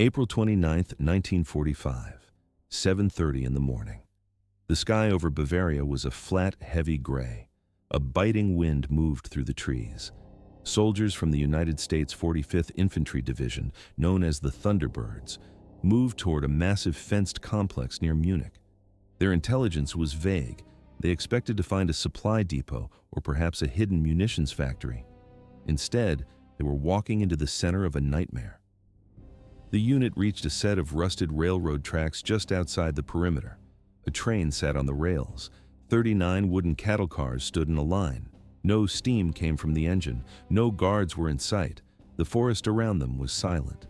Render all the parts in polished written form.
April 29th, 1945, 7:30 in the morning. The sky over Bavaria was a flat, heavy gray. A biting wind moved through the trees. Soldiers from the United States 45th Infantry Division, known as the Thunderbirds, moved toward a massive fenced complex near Munich. Their intelligence was vague. They expected to find a supply depot or perhaps a hidden munitions factory. Instead, they were walking into the center of a nightmare. The unit reached a set of rusted railroad tracks just outside the perimeter. A train sat on the rails. 39 wooden cattle cars stood in a line. No steam came from the engine. No guards were in sight. The forest around them was silent.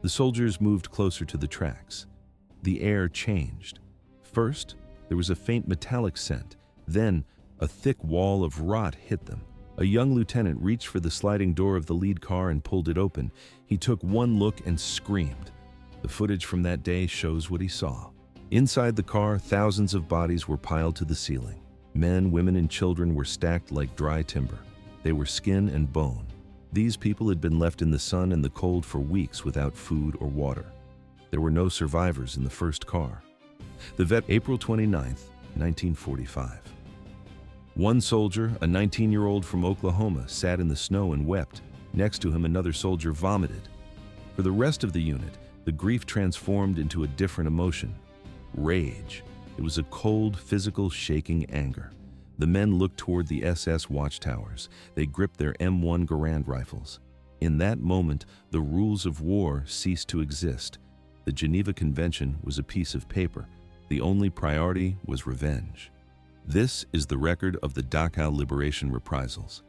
The soldiers moved closer to the tracks. The air changed. First, there was a faint metallic scent. Then, a thick wall of rot hit them. A young lieutenant reached for the sliding door of the lead car and pulled it open. He took one look and screamed. The footage from that day shows what he saw. Inside the car, thousands of bodies were piled to the ceiling. Men, women, and children were stacked like dry timber. They were skin and bone. These people had been left in the sun and the cold for weeks without food or water. There were no survivors in the first car. The vet, April 29th, 1945. One soldier, a 19-year-old from Oklahoma, sat in the snow and wept. Next to him, another soldier vomited. For the rest of the unit, the grief transformed into a different emotion. Rage. It was a cold, physical, shaking anger. The men looked toward the SS watchtowers. They gripped their M1 Garand rifles. In that moment, the rules of war ceased to exist. The Geneva Convention was a piece of paper. The only priority was revenge. This is the record of the Dachau Liberation Reprisals.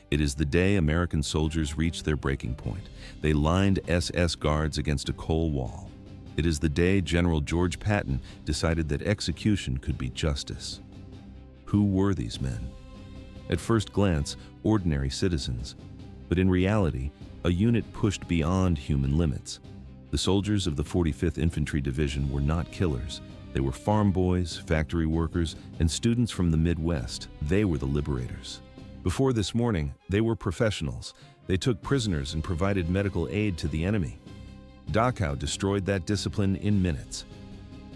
It is the day American soldiers reached their breaking point. They lined SS guards against a coal wall. It is the day General George Patton decided that execution could be justice. Who were these men? At first glance, ordinary citizens. But in reality, a unit pushed beyond human limits. The soldiers of the 45th Infantry Division were not killers. They were farm boys, factory workers, and students from the Midwest. They were the liberators. Before this morning, they were professionals. They took prisoners and provided medical aid to the enemy. Dachau destroyed that discipline in minutes.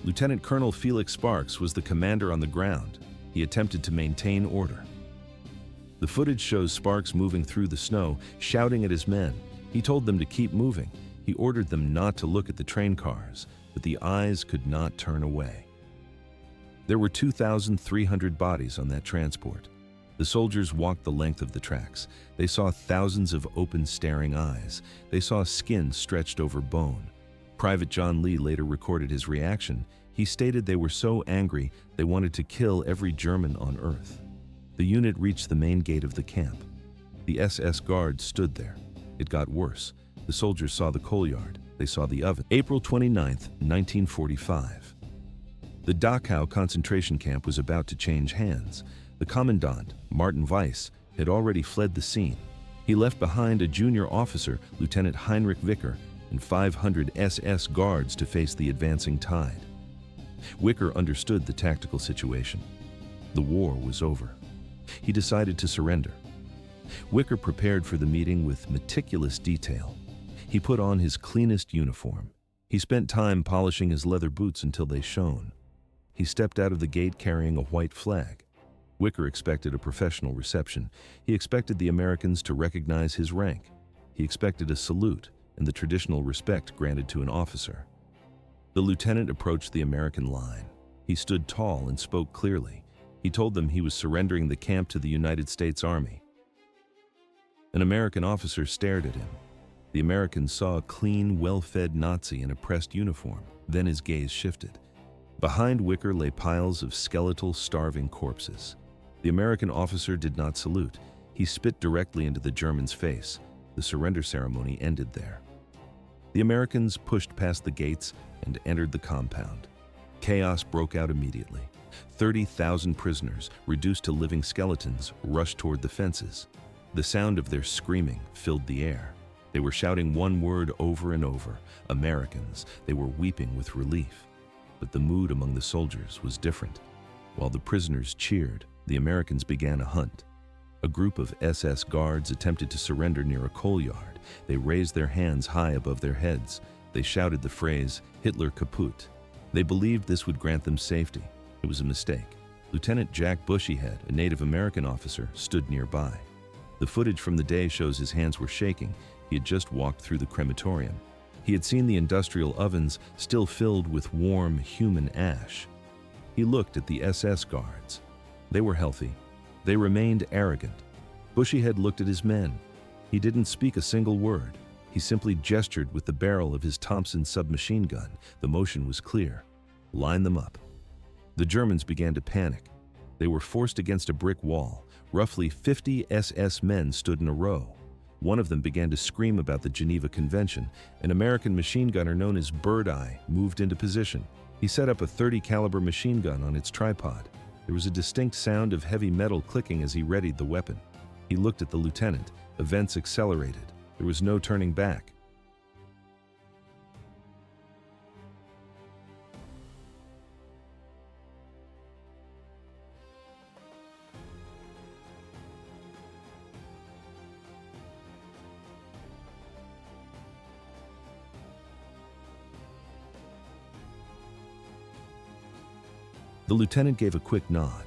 Lieutenant Colonel Felix Sparks was the commander on the ground. He attempted to maintain order. The footage shows Sparks moving through the snow, shouting at his men. He told them to keep moving. He ordered them not to look at the train cars, but the eyes could not turn away. There were 2,300 bodies on that transport. The soldiers walked the length of the tracks. They saw thousands of open, staring eyes. They saw skin stretched over bone. Private John Lee later recorded his reaction. He stated they were so angry they wanted to kill every German on earth. The unit reached the main gate of the camp. The SS guards stood there. It got worse. The soldiers saw the coal yard. They saw the oven. April 29th, 1945. The Dachau concentration camp was about to change hands. The commandant, Martin Weiss, had already fled the scene. He left behind a junior officer, Lieutenant Heinrich Wicker, and 500 SS guards to face the advancing tide. Wicker understood the tactical situation. The war was over. He decided to surrender. Wicker prepared for the meeting with meticulous detail. He put on his cleanest uniform. He spent time polishing his leather boots until they shone. He stepped out of the gate carrying a white flag. Wicker expected a professional reception. He expected the Americans to recognize his rank. He expected a salute and the traditional respect granted to an officer. The lieutenant approached the American line. He stood tall and spoke clearly. He told them he was surrendering the camp to the United States Army. An American officer stared at him. The American saw a clean, well-fed Nazi in a pressed uniform. Then his gaze shifted. Behind Wicker lay piles of skeletal, starving corpses. The American officer did not salute. He spit directly into the German's face. The surrender ceremony ended there. The Americans pushed past the gates and entered the compound. Chaos broke out immediately. 30,000 prisoners, reduced to living skeletons, rushed toward the fences. The sound of their screaming filled the air. They were shouting one word over and over, Americans. They were weeping with relief. But the mood among the soldiers was different. While the prisoners cheered, the Americans began a hunt. A group of SS guards attempted to surrender near a coal yard. They raised their hands high above their heads. They shouted the phrase, "Hitler kaputt." They believed this would grant them safety. It was a mistake. Lieutenant Jack Bushyhead, a Native American officer, stood nearby. The footage from the day shows his hands were shaking. He had just walked through the crematorium. He had seen the industrial ovens still filled with warm human ash. He looked at the SS guards. They were healthy. They remained arrogant. Bushyhead looked at his men. He didn't speak a single word. He simply gestured with the barrel of his Thompson submachine gun. The motion was clear. Line them up. The Germans began to panic. They were forced against a brick wall. Roughly 50 SS men stood in a row. One of them began to scream about the Geneva Convention. An American machine gunner known as Bird Eye moved into position. He set up a .30 caliber machine gun on its tripod. There was a distinct sound of heavy metal clicking as he readied the weapon. He looked at the lieutenant. Events accelerated. There was no turning back. The lieutenant gave a quick nod.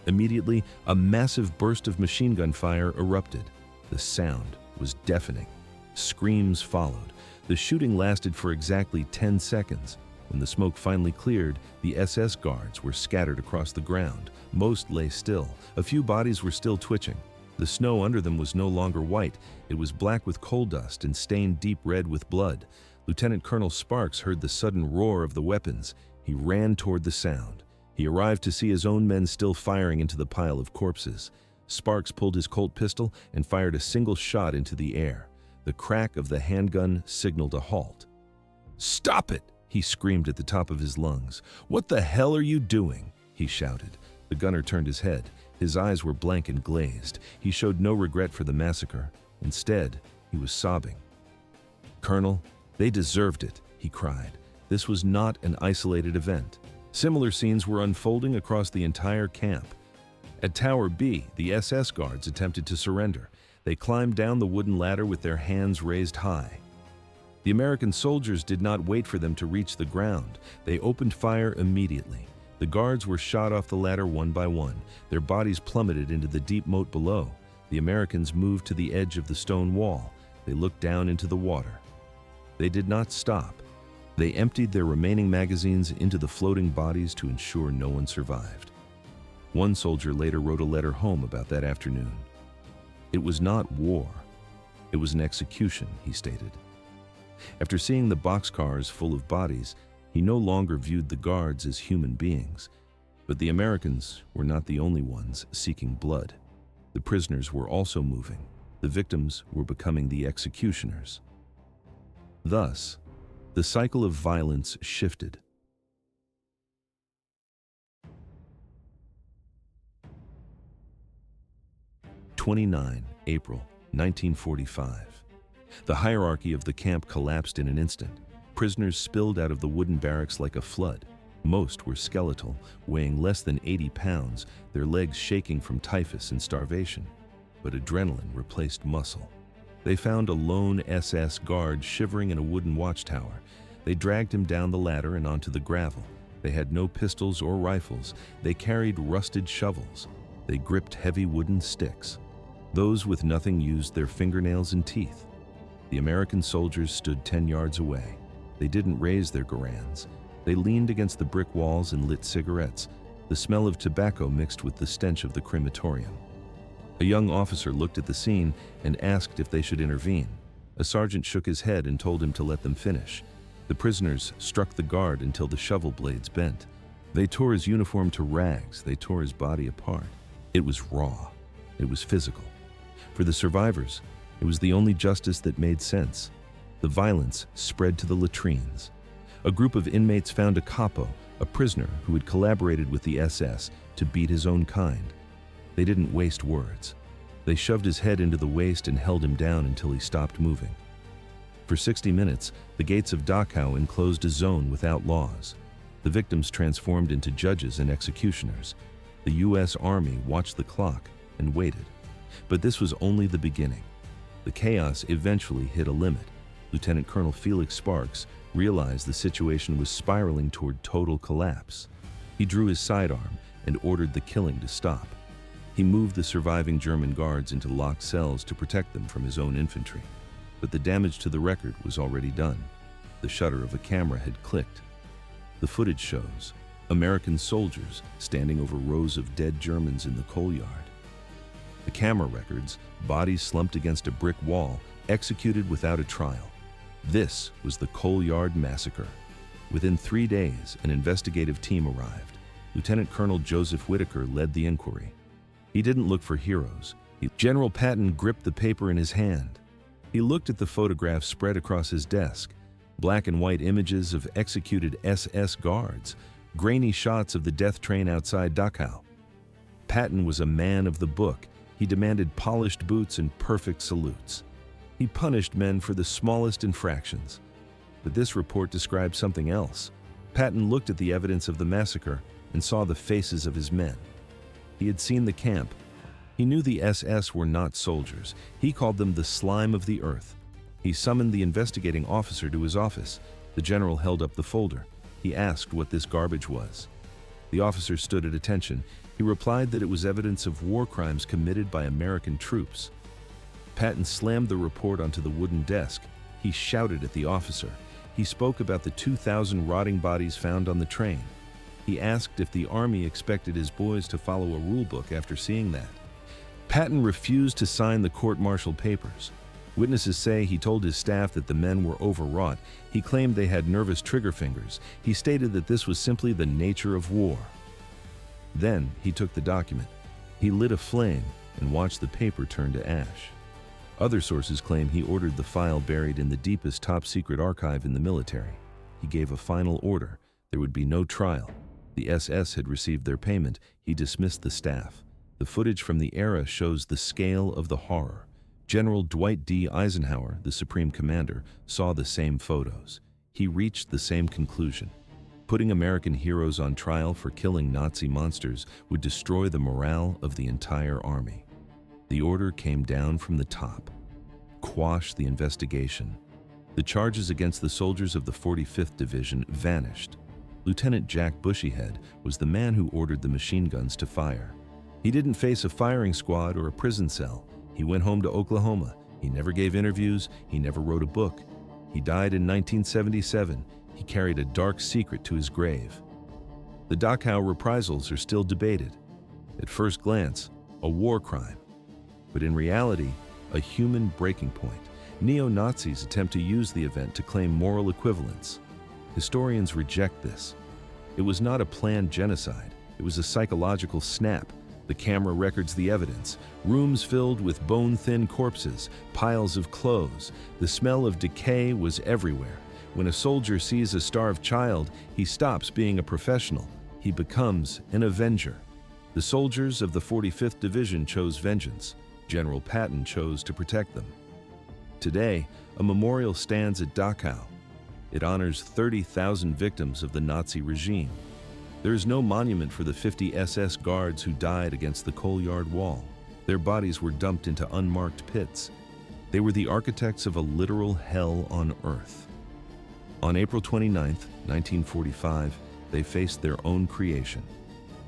Immediately, a massive burst of machine gun fire erupted. The sound was deafening. Screams followed. The shooting lasted for exactly 10 seconds. When the smoke finally cleared, the SS guards were scattered across the ground. Most lay still. A few bodies were still twitching. The snow under them was no longer white. It was black with coal dust and stained deep red with blood. Lieutenant Colonel Sparks heard the sudden roar of the weapons. He ran toward the sound. He arrived to see his own men still firing into the pile of corpses. Sparks pulled his Colt pistol and fired a single shot into the air. The crack of the handgun signaled a halt. "Stop it!" he screamed at the top of his lungs. "What the hell are you doing?" he shouted. The gunner turned his head. His eyes were blank and glazed. He showed no regret for the massacre. Instead, he was sobbing. "Colonel, they deserved it," he cried. This was not an isolated event. Similar scenes were unfolding across the entire camp. At Tower B, the SS guards attempted to surrender. They climbed down the wooden ladder with their hands raised high. The American soldiers did not wait for them to reach the ground. They opened fire immediately. The guards were shot off the ladder one by one. Their bodies plummeted into the deep moat below. The Americans moved to the edge of the stone wall. They looked down into the water. They did not stop. They emptied their remaining magazines into the floating bodies to ensure no one survived. One soldier later wrote a letter home about that afternoon. "It was not war. It was an execution," he stated. After seeing the boxcars full of bodies, he no longer viewed the guards as human beings. But the Americans were not the only ones seeking blood. The prisoners were also moving. The victims were becoming the executioners. Thus, the cycle of violence shifted. April 1945. The hierarchy of the camp collapsed in an instant. Prisoners spilled out of the wooden barracks like a flood. Most were skeletal, weighing less than 80 pounds, their legs shaking from typhus and starvation. But adrenaline replaced muscle. They found a lone SS guard shivering in a wooden watchtower. They dragged him down the ladder and onto the gravel. They had no pistols or rifles. They carried rusted shovels. They gripped heavy wooden sticks. Those with nothing used their fingernails and teeth. The American soldiers stood 10 yards away. They didn't raise their Garans. They leaned against the brick walls and lit cigarettes. The smell of tobacco mixed with the stench of the crematorium. A young officer looked at the scene and asked if they should intervene. A sergeant shook his head and told him to let them finish. The prisoners struck the guard until the shovel blades bent. They tore his uniform to rags. They tore his body apart. It was raw. It was physical. For the survivors, it was the only justice that made sense. The violence spread to the latrines. A group of inmates found a capo, a prisoner who had collaborated with the SS to beat his own kind. They didn't waste words. They shoved his head into the waist and held him down until he stopped moving. For 60 minutes, the gates of Dachau enclosed a zone without laws. The victims transformed into judges and executioners. The U.S. Army watched the clock and waited. But this was only the beginning. The chaos eventually hit a limit. Lieutenant Colonel Felix Sparks, realized the situation was spiraling toward total collapse. He drew his sidearm and ordered the killing to stop. He moved the surviving German guards into locked cells to protect them from his own infantry. But the damage to the record was already done. The shutter of a camera had clicked. The footage shows American soldiers standing over rows of dead Germans in the coal yard. The camera records bodies slumped against a brick wall, executed without a trial. This was the Yard Massacre. Within 3 days, an investigative team arrived. Lieutenant Colonel Joseph Whitaker led the inquiry. He didn't look for heroes. General Patton gripped the paper in his hand. He looked at the photographs spread across his desk. Black and white images of executed SS guards, grainy shots of the death train outside Dachau. Patton was a man of the book. He demanded polished boots and perfect salutes. He punished men for the smallest infractions. But this report described something else. Patton looked at the evidence of the massacre and saw the faces of his men. He had seen the camp. He knew the SS were not soldiers. He called them the slime of the earth. He summoned the investigating officer to his office. The general held up the folder. He asked what this garbage was. The officer stood at attention. He replied that it was evidence of war crimes committed by American troops. Patton slammed the report onto the wooden desk. He shouted at the officer. He spoke about the 2,000 rotting bodies found on the train. He asked if the Army expected his boys to follow a rule book after seeing that. Patton refused to sign the court-martial papers. Witnesses say he told his staff that the men were overwrought. He claimed they had nervous trigger fingers. He stated that this was simply the nature of war. Then he took the document. He lit a flame and watched the paper turn to ash. Other sources claim he ordered the file buried in the deepest top-secret archive in the military. He gave a final order. There would be no trial. The SS had received their payment. He dismissed the staff. The footage from the era shows the scale of the horror. General Dwight D. Eisenhower, the Supreme Commander, saw the same photos. He reached the same conclusion. Putting American heroes on trial for killing Nazi monsters would destroy the morale of the entire army. The order came down from the top. Quash the investigation. The charges against the soldiers of the 45th Division vanished. Lieutenant Jack Bushyhead was the man who ordered the machine guns to fire. He didn't face a firing squad or a prison cell. He went home to Oklahoma. He never gave interviews. He never wrote a book. He died in 1977. He carried a dark secret to his grave. The Dachau Reprisals are still debated. At first glance, a war crime. But in reality, a human breaking point. Neo-Nazis attempt to use the event to claim moral equivalence. Historians reject this. It was not a planned genocide. It was a psychological snap. The camera records the evidence. Rooms filled with bone-thin corpses, piles of clothes. The smell of decay was everywhere. When a soldier sees a starved child, he stops being a professional. He becomes an avenger. The soldiers of the 45th Division chose vengeance. General Patton chose to protect them. Today, a memorial stands at Dachau. It honors 30,000 victims of the Nazi regime. There is no monument for the 50 SS guards who died against the coal yard wall. Their bodies were dumped into unmarked pits. They were the architects of a literal hell on earth. On April 29, 1945, they faced their own creation.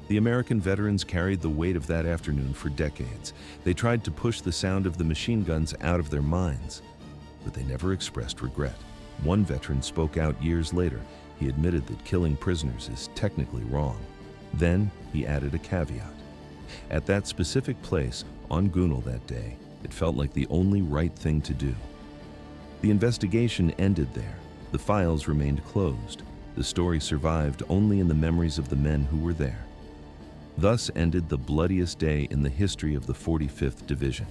The American veterans carried the weight of that afternoon for decades. They tried to push the sound of the machine guns out of their minds, but they never expressed regret. One veteran spoke out years later. He admitted that killing prisoners is technically wrong. Then he added a caveat. At that specific place, on Gunel that day, it felt like the only right thing to do. The investigation ended there. The files remained closed. The story survived only in the memories of the men who were there. Thus ended the bloodiest day in the history of the 45th Division.